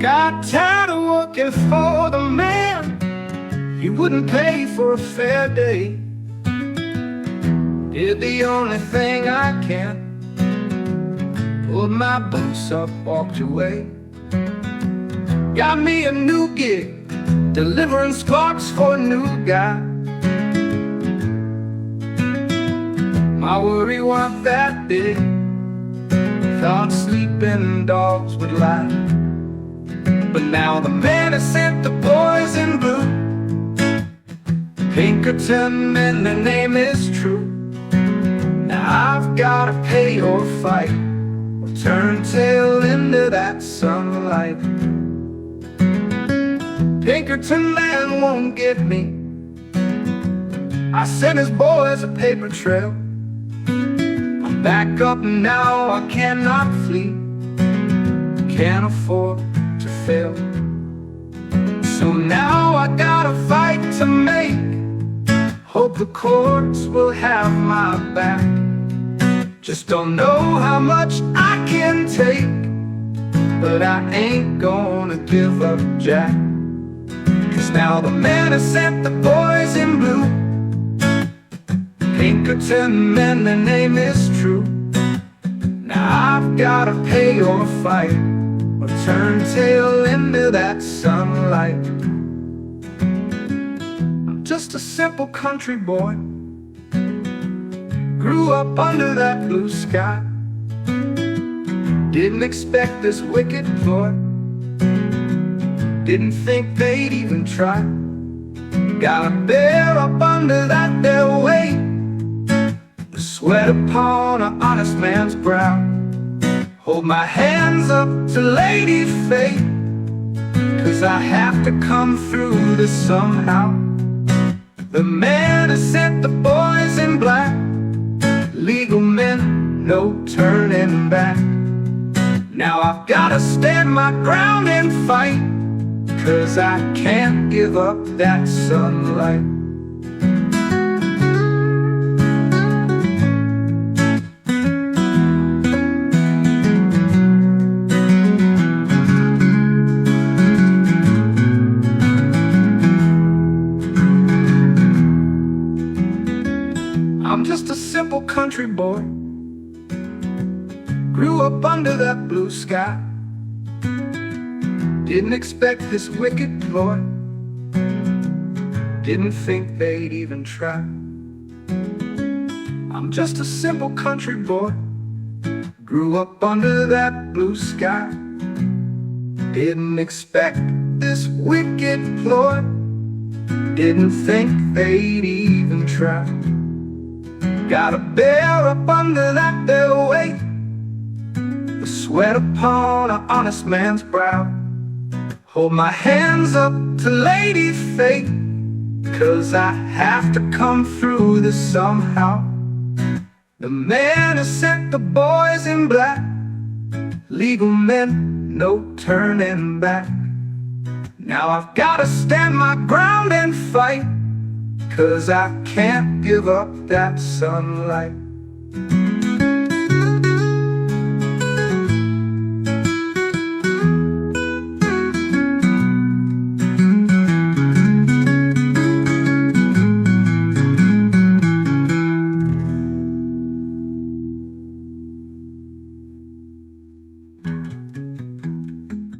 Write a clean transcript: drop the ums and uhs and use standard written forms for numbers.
Got tired of working for the man. He wouldn't pay for a fair day. Did the only thing I can. Pulled my boots up, walked away. Got me a new gig, delivering sparks for a new guy. My worry wasn't that big. Thought sleeping dogs would lie. But now the man has sent the boys in blue. Pinkerton, and their name is true. Now I've gotta pay or fight, or turn tail into that sunlight. Pinkerton land won't get me. I sent his boys a paper trail. I'm back up now, I cannot flee. Can't afford to fail. So now I gotta fight to make. Hope the courts will have my back. Just don't know how much I can take, but I ain't gonna give up Jack. Cause now the man has sent the boys in blue. Pinkerton, and their name is true. Now I've gotta pay or fight, or turn tail into that sunlight. I'm just a simple country boy. Grew up under that blue sky. Didn't expect this wicked ploy. Didn't think they'd even try. Gotta bear up under that their weight. The sweat upon an honest man's brow. Hold my hands up to Lady Fate, cause I have to come through this somehow. The man has sent the boys in black. Legal men, no turning back. Now I've gotta stand my ground and fight, cause I can't give up that sunlight. I'm just a simple country boy. Grew up under that blue sky. Didn't expect this wicked ploy. Didn't think they'd even try. I'm just a simple country boy. Grew up under that blue sky. Didn't expect this wicked ploy. Didn't think they'd even try. Gotta bear up under that their weight. The sweat upon an honest man's brow. Hold my hands up to Lady Fate, cause I have to come through this somehow. The man has sent the boys in black. Legal men, no turning back. Now I've gotta stand my ground and fight, cause I can't give up that sunlight.